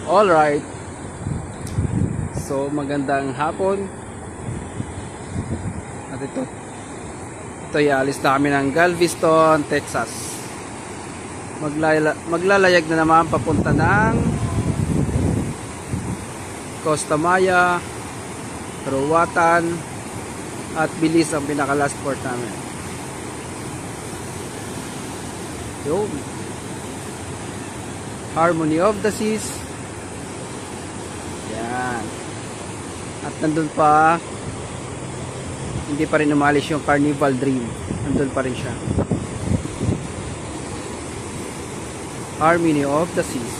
Alright. So, magandang hapon. At ito alis na kami ng Galveston, Texas. Maglalayag na naman papunta ng Costa Maya, Roatan, at Belize ang pinaka last port namin. Yun. Harmony of the Seas. Yan. At nandun pa, hindi pa rin umalis yung Carnival Dream. Nandun pa rin siya. Harmony of the Seas.